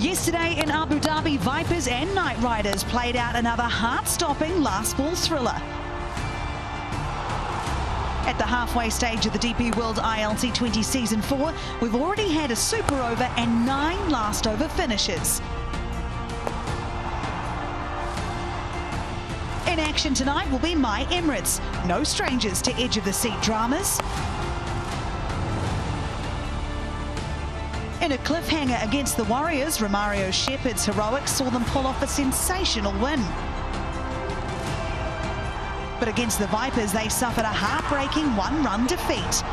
Yesterday in Abu Dhabi, Vipers and Knight Riders played out another heart-stopping last ball thriller. At the halfway stage of the DP World ILT20 Season 4, we've already had a super over and 9 last over finishes. In action tonight will be my Emirates. No strangers to edge of the seat dramas. In a cliffhanger against the Warriors, Romario Shepherd's heroics saw them pull off a sensational win. But against the Vipers, they suffered a heartbreaking 1-run defeat.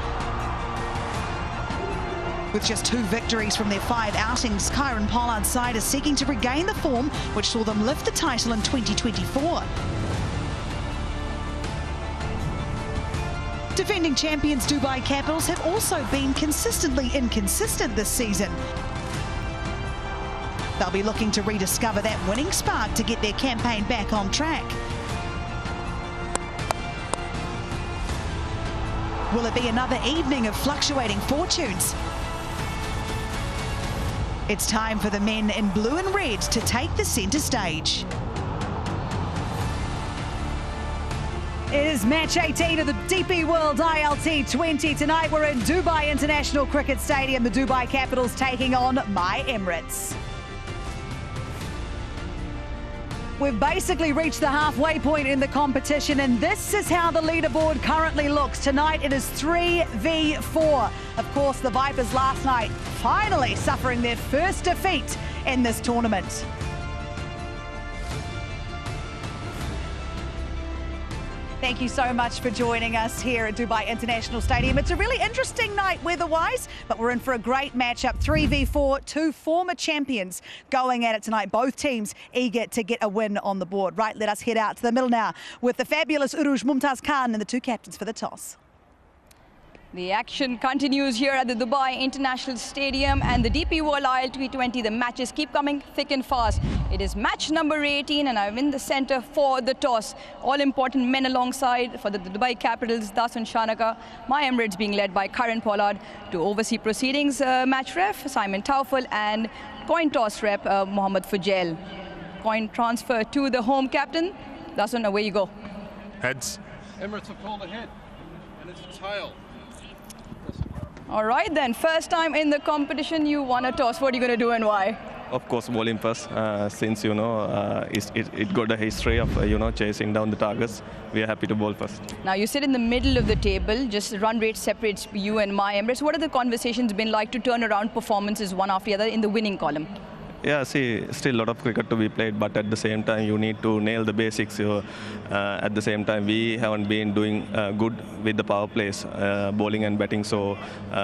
With just 2 victories from their 5 outings, Kieron Pollard's side is seeking to regain the form which saw them lift the title in 2024. Defending champions Dubai Capitals have also been consistently inconsistent this season. They'll be looking to rediscover that winning spark to get their campaign back on track. Will it be another evening of fluctuating fortunes? It's time for the men in blue and red to take the centre stage. It is match 18 of the DP World ILT20. Tonight we're in Dubai International Cricket Stadium. The Dubai Capitals taking on my Emirates. We've basically reached the halfway point in the competition, and this is how the leaderboard currently looks. Tonight it is 3v4. Of course, the Vipers last night finally suffering their first defeat in this tournament. Thank you so much for joining us here at Dubai International Stadium. It's a really interesting night weather-wise, but we're in for a great matchup. 3v4, 2 former champions going at it tonight. Both teams eager to get a win on the board. Right, let us head out to the middle now with the fabulous Uruj Mumtaz Khan and the 2 captains for the toss. The action continues here at the Dubai International Stadium and the DP World ILT20. The matches keep coming thick and fast. It is match number 18 and I'm in the center for the toss. All important men alongside for the Dubai Capitals, Dasun Shanaka. My Emirates being led by Kieron Pollard. To oversee proceedings, match ref Simon Taufel and coin toss rep Mohammad Fujail. Coin transfer to the home captain. Dasun, away you go. Heads. Emirates have called ahead and it's a tail. All right then, first time in the competition you won a toss. What are you going to do and why? Of course, bowling first, since it got a history of chasing down the targets. We are happy to bowl first. Now you sit in the middle of the table, just run rate separates you and my Emirates. What are the conversations been like to turn around performances one after the other in the winning column? Yeah, see, still a lot of cricket to be played, but at the same time you need to nail the basics. At the same time, we haven't been doing good with the power plays, bowling and batting, so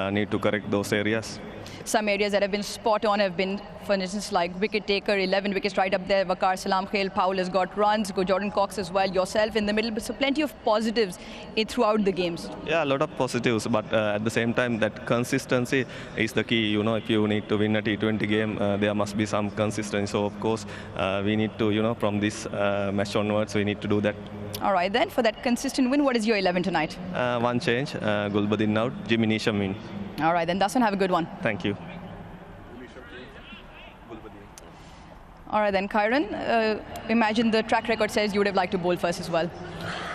need to correct those areas. Some areas that have been spot on have been, for instance, like wicket taker, 11 wickets right up there. Waqar Salam Khail, Powell has got runs, Jordan Cox as well, yourself in the middle. So plenty of positives throughout the games. Yeah, a lot of positives, but at the same time, that consistency is the key. If you need to win a T20 game, there must be some consistency. So of course, we need to, from this match onwards, we need to do that. All right, then, for that consistent win, what is your 11 tonight? One change, Gulbuddin out, Jimmy Neesham in. All right, then, Dasun, have a good one. Thank you. All right, then, Kieron, imagine the track record says you would have liked to bowl first as well.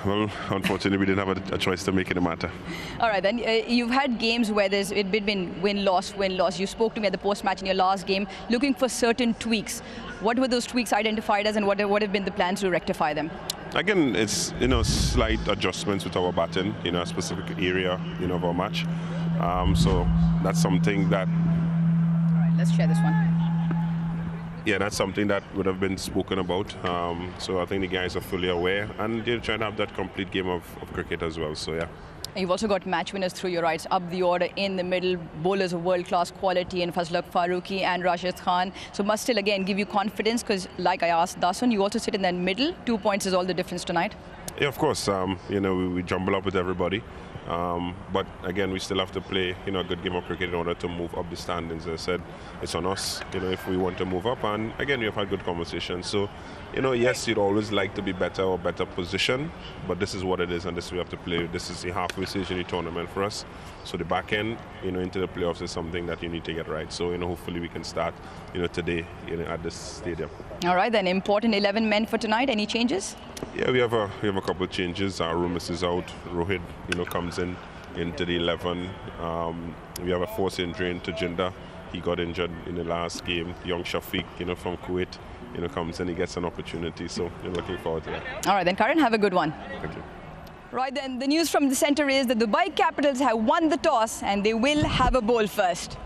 Well, unfortunately, we didn't have a choice to make it a matter. All right, then, you've had games where there's been win-loss, win-loss. You spoke to me at the post-match in your last game, looking for certain tweaks. What were those tweaks identified as, and what have been the plans to rectify them? Again, it's slight adjustments with our batting, a specific area, of our match. So that's something that. All right, let's share this one. Yeah, that's something that would have been spoken about. So I think the guys are fully aware, and they're trying to have that complete game of cricket as well. So yeah. And you've also got match winners through your rights, up the order in the middle, bowlers of world-class quality in Fazlak Farooqi and Rashid Khan. So must still again give you confidence, because like I asked Dasun, you also sit in that middle. 2 points is all the difference tonight. Yeah, of course. We jumble up with everybody. But again, we still have to play, you know, a good game of cricket in order to move up the standings. As I said, it's on us, you know, if we want to move up. And again, we have had good conversations. So, you know, yes, you'd always like to be better or better position, but this is what it is, and this we have to play. This is the halfway stage in the tournament for us. So the back end, you know, into the playoffs is something that you need to get right. So, you know, hopefully we can start, you know, today, you know, at this stadium. All right, then important 11 men for tonight. Any changes? Yeah, we have a couple of changes. Our Rumis is out. Rohit, you know, comes into the 11. We have a force injury into Jinder. He got injured in the last game. Young Shafiq, you know, from Kuwait, you know, comes in, he gets an opportunity. So we're looking forward to that. All right, then Kieron, have a good one. Thank you. Right, then the news from the center is that the Dubai Capitals have won the toss and they will have a bowl first.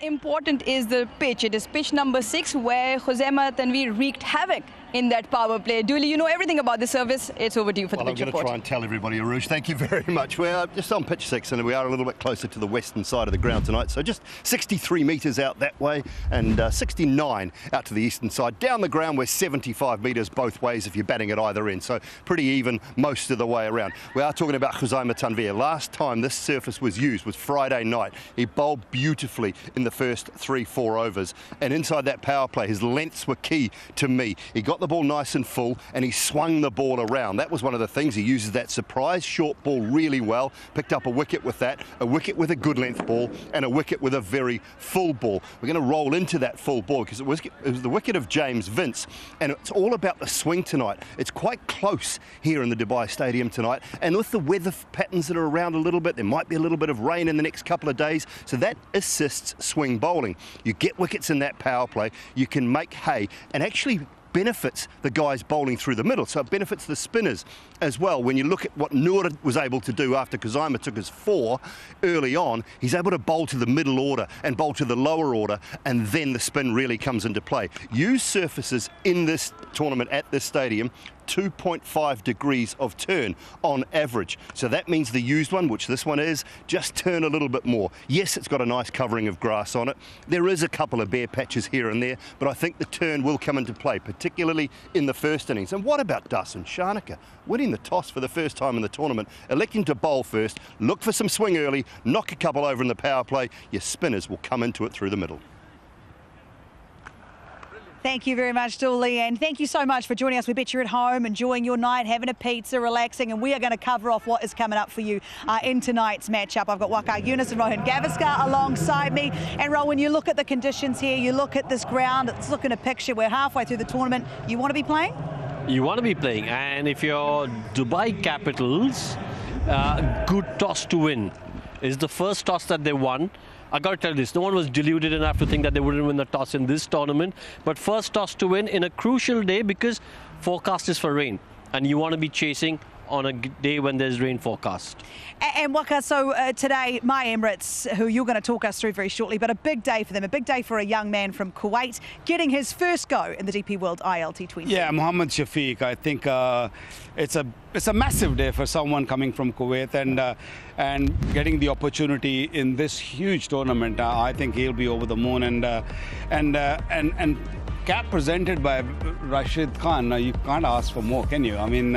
Important is the pitch. It is pitch number 6 where Khuzaima Tanveer wreaked havoc in that power play. Dooley, you know everything about the service. It's over to you for the pitch report. I'm going to try and tell everybody, Aruj. Thank you very much. We're just on pitch 6 and we are a little bit closer to the western side of the ground tonight. So just 63 metres out that way and 69 out to the eastern side. Down the ground we're 75 metres both ways if you're batting at either end. So pretty even most of the way around. We are talking about Khuzaima Tanveer. Last time this surface was used was Friday night. He bowled beautifully in the first 3-4 overs. And inside that power play, his lengths were key to me. He got the ball nice and full and he swung the ball around. That was one of the things. He uses that surprise short ball really well. Picked up a wicket with that, a wicket with a good length ball and a wicket with a very full ball. We're going to roll into that full ball because it was the wicket of James Vince, and it's all about the swing tonight. It's quite close here in the Dubai Stadium tonight, and with the weather patterns that are around a little bit, there might be a little bit of rain in the next couple of days, so that assists swing bowling. You get wickets in that power play, you can make hay, and actually benefits the guys bowling through the middle. So it benefits the spinners as well. When you look at what Noor was able to do after Khuzaima took his 4 early on, he's able to bowl to the middle order and bowl to the lower order, and then the spin really comes into play. Use surfaces in this tournament at this stadium 2.5 degrees of turn on average. So that means the used one, which this one is, just turn a little bit more. Yes, it's got a nice covering of grass on it. There is a couple of bare patches here and there, but I think the turn will come into play, particularly in the first innings. And what about Dasun Shanaka? Winning the toss for the first time in the tournament, electing to bowl first, look for some swing early, knock a couple over in the power play, your spinners will come into it through the middle. Thank you very much, Dooley, and thank you so much for joining us. We bet you're at home, enjoying your night, having a pizza, relaxing, and we are going to cover off what is coming up for you in tonight's matchup. I've got Waqar Younis and Rohan Gavaskar alongside me. And Rohan, you look at the conditions here, you look at this ground, it's looking a picture. We're halfway through the tournament. You want to be playing? You want to be playing, and if you're Dubai Capitals, good toss to win. It's the first toss that they won. I got to tell you this, no one was deluded enough to think that they wouldn't win the toss in this tournament. But first toss to win in a crucial day because forecast is for rain. And you want to be chasing on a day when there's rain forecast. And Waqar, so today, my Emirates, who you're going to talk us through very shortly, but a big day for them, a big day for a young man from Kuwait, getting his first go in the DP World ILT20. Yeah, Mohammad Shafiq, I think it's a massive day for someone coming from Kuwait and getting the opportunity in this huge tournament. I think he'll be over the moon and cap presented by Rashid Khan. You can't ask for more, can you? I mean,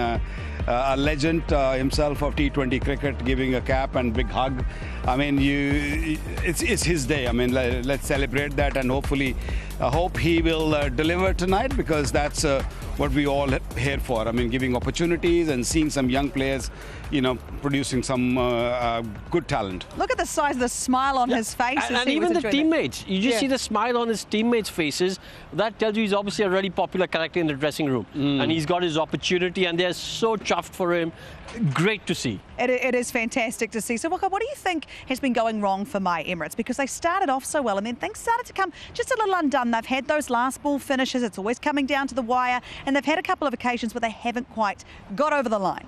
a legend himself of T20 cricket giving a cap and big hug. I mean, it's his day. I mean, let's celebrate that, and hopefully, I hope he will deliver tonight, because that's what we all here for. I mean, giving opportunities and seeing some young players, you know, producing some good talent. Look at the size of the smile on his face. And even the teammates. You just see the smile on his teammates' faces. That tells you he's obviously a really popular character in the dressing room. And he's got his opportunity, and they're so chuffed for him. Great to see. It is fantastic to see. So, Waqar, what do you think has been going wrong for my Emirates? Because they started off so well and then things started to come just a little undone. They've had those last ball finishes. It's always coming down to the wire. And they've had a couple of occasions where they haven't quite got over the line.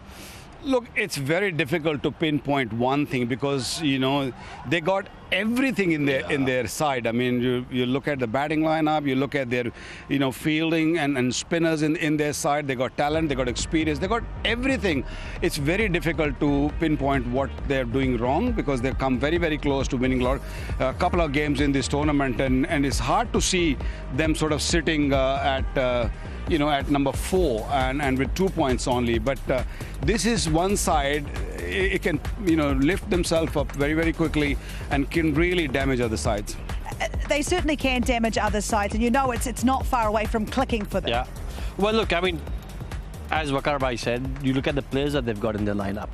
Look, it's very difficult to pinpoint one thing, because, you know, they got everything in their side. I mean, you look at the batting lineup, you look at their, you know, fielding and spinners in their side. They got talent, they got experience, they got everything. It's very difficult to pinpoint what they're doing wrong, because they've come very, very close to winning a couple of games in this tournament, and it's hard to see them sort of sitting at at number 4 and with 2 points only. But this is one side, it can, lift themselves up very, very quickly and can really damage other sides. They certainly can damage other sides, and it's not far away from clicking for them. Yeah. Well, look, I mean, as Waqar Bhai said, you look at the players that they've got in their lineup.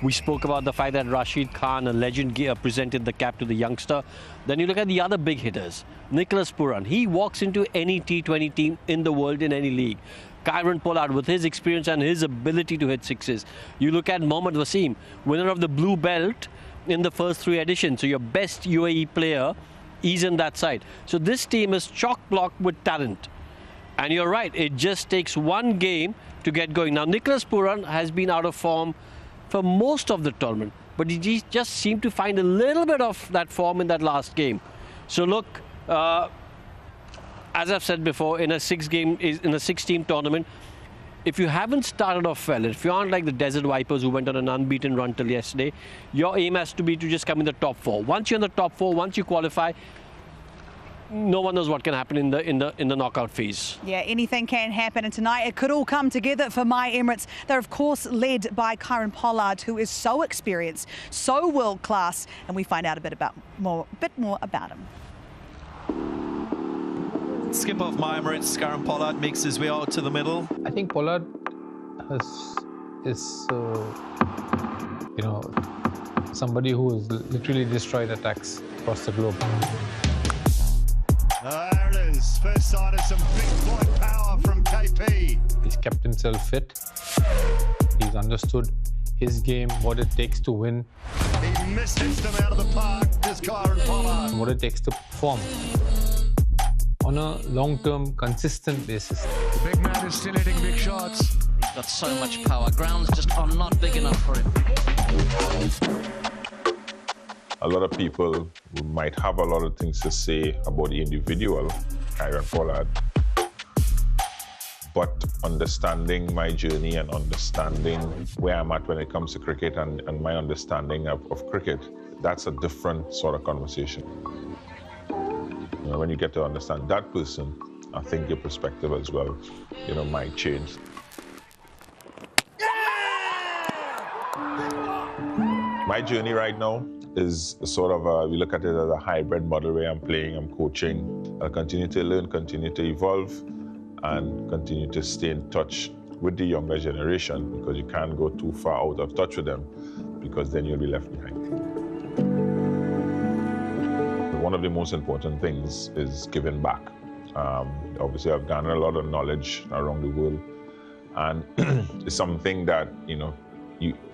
We spoke about the fact that Rashid Khan, a legend, presented the cap to the youngster. Then you look at the other big hitters. Nicholas Pooran, he walks into any T20 team in the world, in any league. Kieron Pollard, with his experience and his ability to hit sixes. You look at Mohammad Wasim, winner of the blue belt in the first 3 editions. So your best UAE player is in that side. So this team is chock-blocked with talent. And you're right, it just takes one game to get going. Now, Nicholas Pooran has been out of form for most of the tournament, but he just seemed to find a little bit of that form in that last game. So look, as I've said before, in a 6-team tournament, if you haven't started off well, if you aren't like the Desert Vipers who went on an unbeaten run till yesterday, your aim has to be to just come in the top 4. Once you're in the top 4, once you qualify, no one knows what can happen in the knockout phase. Yeah, anything can happen, and tonight it could all come together for my Emirates. They're of course led by Kieron Pollard, who is so experienced, so world class, and we find out a bit more about him. Skip off my Emirates, Kieron Pollard makes his way out to the middle. I think Pollard is somebody who has literally destroyed attacks across the globe. There it is. First sign of some big boy power from KP. He's kept himself fit. He's understood his game, what it takes to win. He missed him out of the park, this Kieron Pollard. And what it takes to perform on a long-term, consistent basis. The big man is still hitting big shots. He's got so much power. Grounds just are not big enough for him. A lot of people might have a lot of things to say about the individual, Kieron Pollard, but understanding my journey and understanding where I'm at when it comes to cricket and my understanding of cricket, that's a different sort of conversation. When you get to understand that person, I think your perspective as well, might change. My journey right now is sort of we look at it as a hybrid model where I'm playing, I'm coaching. I'll continue to learn, continue to evolve, and continue to stay in touch with the younger generation, because you can't go too far out of touch with them, because then you'll be left behind. One of the most important things is giving back. Obviously, I've garnered a lot of knowledge around the world, and it's something that,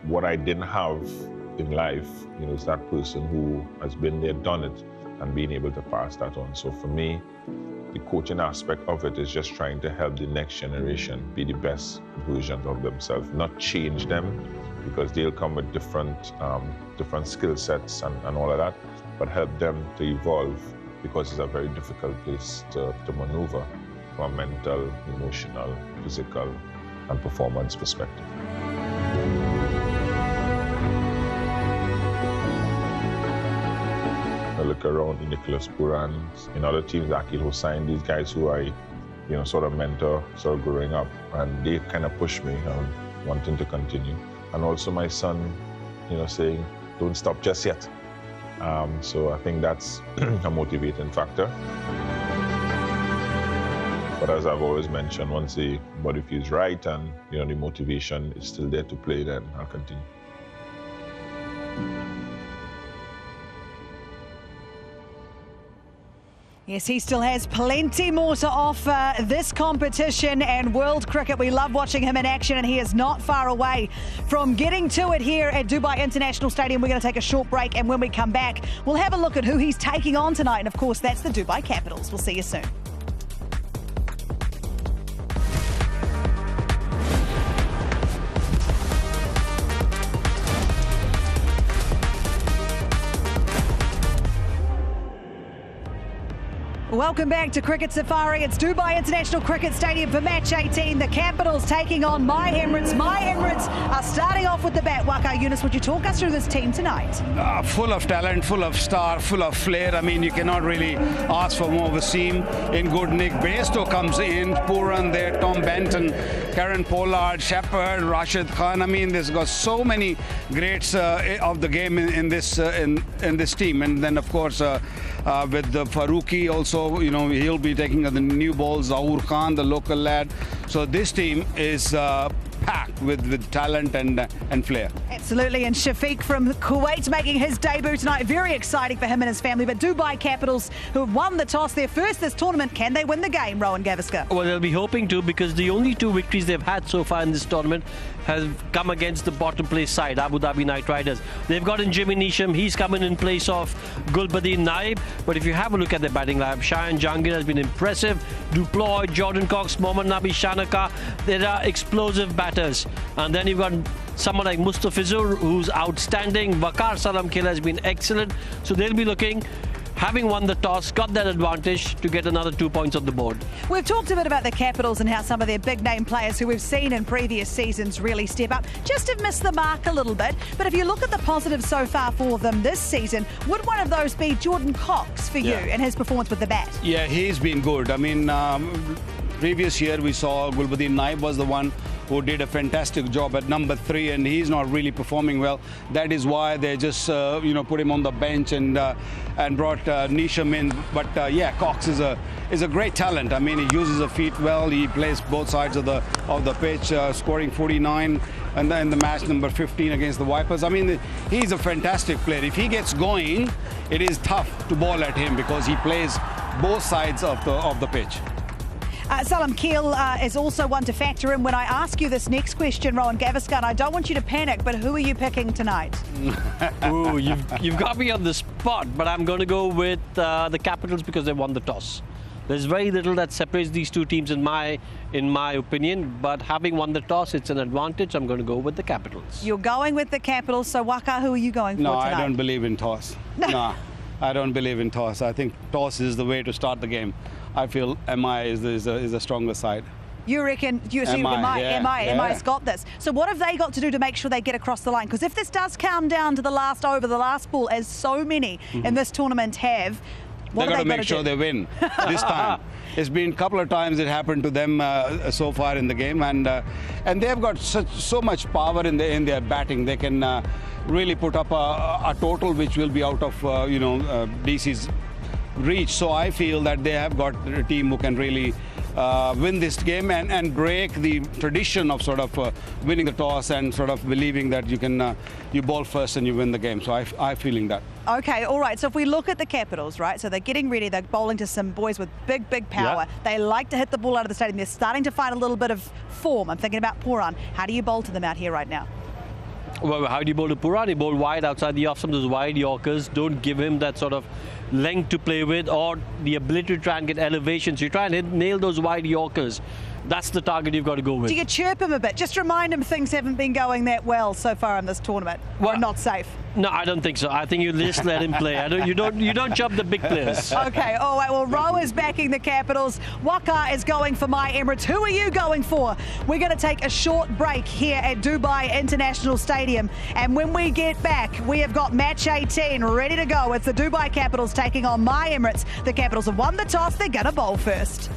what I didn't have in life, is that person who has been there, done it, and being able to pass that on. So for me, the coaching aspect of it is just trying to help the next generation be the best versions of themselves, not change them, because they'll come with different skill sets and all of that, but help them to evolve, because it's a very difficult place to maneuver from a mental, emotional, physical, and performance perspective. I look around the Nicholas Pooran, in other teams, Akil Hossain, these guys who I, sort of mentor, sort of growing up, and they kind of push me wanting to continue. And also my son, saying, don't stop just yet. So I think that's a motivating factor. But as I've always mentioned, once the body feels right and the motivation is still there to play, then I'll continue. Yes, he still has plenty more to offer this competition and world cricket. We love watching him in action, and he is not far away from getting to it here at Dubai International Stadium. We're going to take a short break, and when we come back, we'll have a look at who he's taking on tonight. And of course, that's the Dubai Capitals. We'll see you soon. Welcome back to Cricket Safari. It's Dubai International Cricket Stadium for match 18. The Capitals taking on My Emirates. My Emirates are starting off with the bat. Waka Yunus, would you talk us through this team tonight? Full of talent, full of star, full of flair. I mean, you cannot really ask for more of a team. In good nick, Bairstow comes in, Pooran there, Tom Benton, Kieron, Pollard, Shepherd, Rashid Khan. I mean, there's got so many greats of the game in this team. And then, of course, with the Faruqi also, you know, he'll be taking the new balls, Zahoor Khan, the local lad. So this team is packed with talent and flair. Absolutely, and Shafiq from Kuwait making his debut tonight. Very exciting for him and his family. But Dubai Capitals, who have won the toss, their first this tournament, can they win the game, Rowan Gavaskar? Well, they'll be hoping to, because the only 2 victories they've had so far in this tournament has come against the bottom place side, Abu Dhabi Knight Riders. They've got in Jimmy Neesham. He's coming in place of Gulbadin Naib. But if you have a look at their batting lineup, Shayan Jahangir has been impressive. Duploy, Jordan Cox, Mohammad Nabi Shanaka, there are explosive batters. And then you've got someone like Mustafizur, who's outstanding. Waqar Salamkela has been excellent. So they'll be looking, having won the toss, got that advantage to get another 2 points on the board. We've talked a bit about the Capitals and how some of their big name players who we've seen in previous seasons really step up just have missed the mark a little bit. But if you look at the positives so far for them this season, would one of those be Jordan Cox for you and his performance with the bat? Yeah, he's been good. I mean, previous year we saw Gulbadin Naib was the one who did a fantastic job at number 3, and he's not really performing well. That is why they just put him on the bench and brought Neesham in. But yeah, Cox is a great talent. I mean, he uses his feet well. He plays both sides of the pitch, scoring 49 and then the match number 15 against the Vipers. I mean, he's a fantastic player. If he gets going, it is tough to ball at him because he plays both sides of the pitch. Salam Keel is also one to factor in when I ask you this next question, Rowan Gavaskar. And I don't want you to panic, but who are you picking tonight? Ooh, you've got me on the spot, but I'm going to go with the Capitals because they won the toss. There's very little that separates these 2 teams in my opinion, but having won the toss, it's an advantage. I'm going to go with the Capitals. You're going with the Capitals, so Waka, who are you going for tonight? No, I don't believe in toss. No, I don't believe in toss. I think toss is the way to start the game. I feel MI is the stronger side. You reckon MI's got this. So what have they got to do to make sure they get across the line? Because if this does come down to the last over, the last ball, as so many in this tournament have, what they've got to make sure they win this time. It's been a couple of times it happened to them so far in the game, and they've got so much power in their batting. They can really put up a total which will be out of DC's reach. So I feel that they have got a team who can really win this game and break the tradition of sort of winning the toss and sort of believing that you bowl first and you win the game. So I'm feeling that. Okay, all right. So if we look at the Capitals, right, so they're getting ready. They're bowling to some boys with big power. Yeah. They like to hit the ball out of the stadium. They're starting to find a little bit of form. I'm thinking about Pooran. How do you bowl to them out here right now? Well, how do you bowl to Pooran? You bowl wide outside the off stump. Those wide Yorkers don't give him that sort of length to play with or the ability to try and get elevation. So you try and nail those wide Yorkers. That's the target you've got to go with. Do you chirp him a bit? Just remind him things haven't been going that well so far in this tournament. Well, or not safe. No, I don't think so. I think you just let him play. You don't chop the big players. Okay, all right. Well, Ro is backing the Capitals. Waka is going for My Emirates. Who are you going for? We're going to take a short break here at Dubai International Stadium. And when we get back, we have got match 18 ready to go. It's the Dubai Capitals taking on My Emirates. The Capitals have won the toss. They're going to bowl first.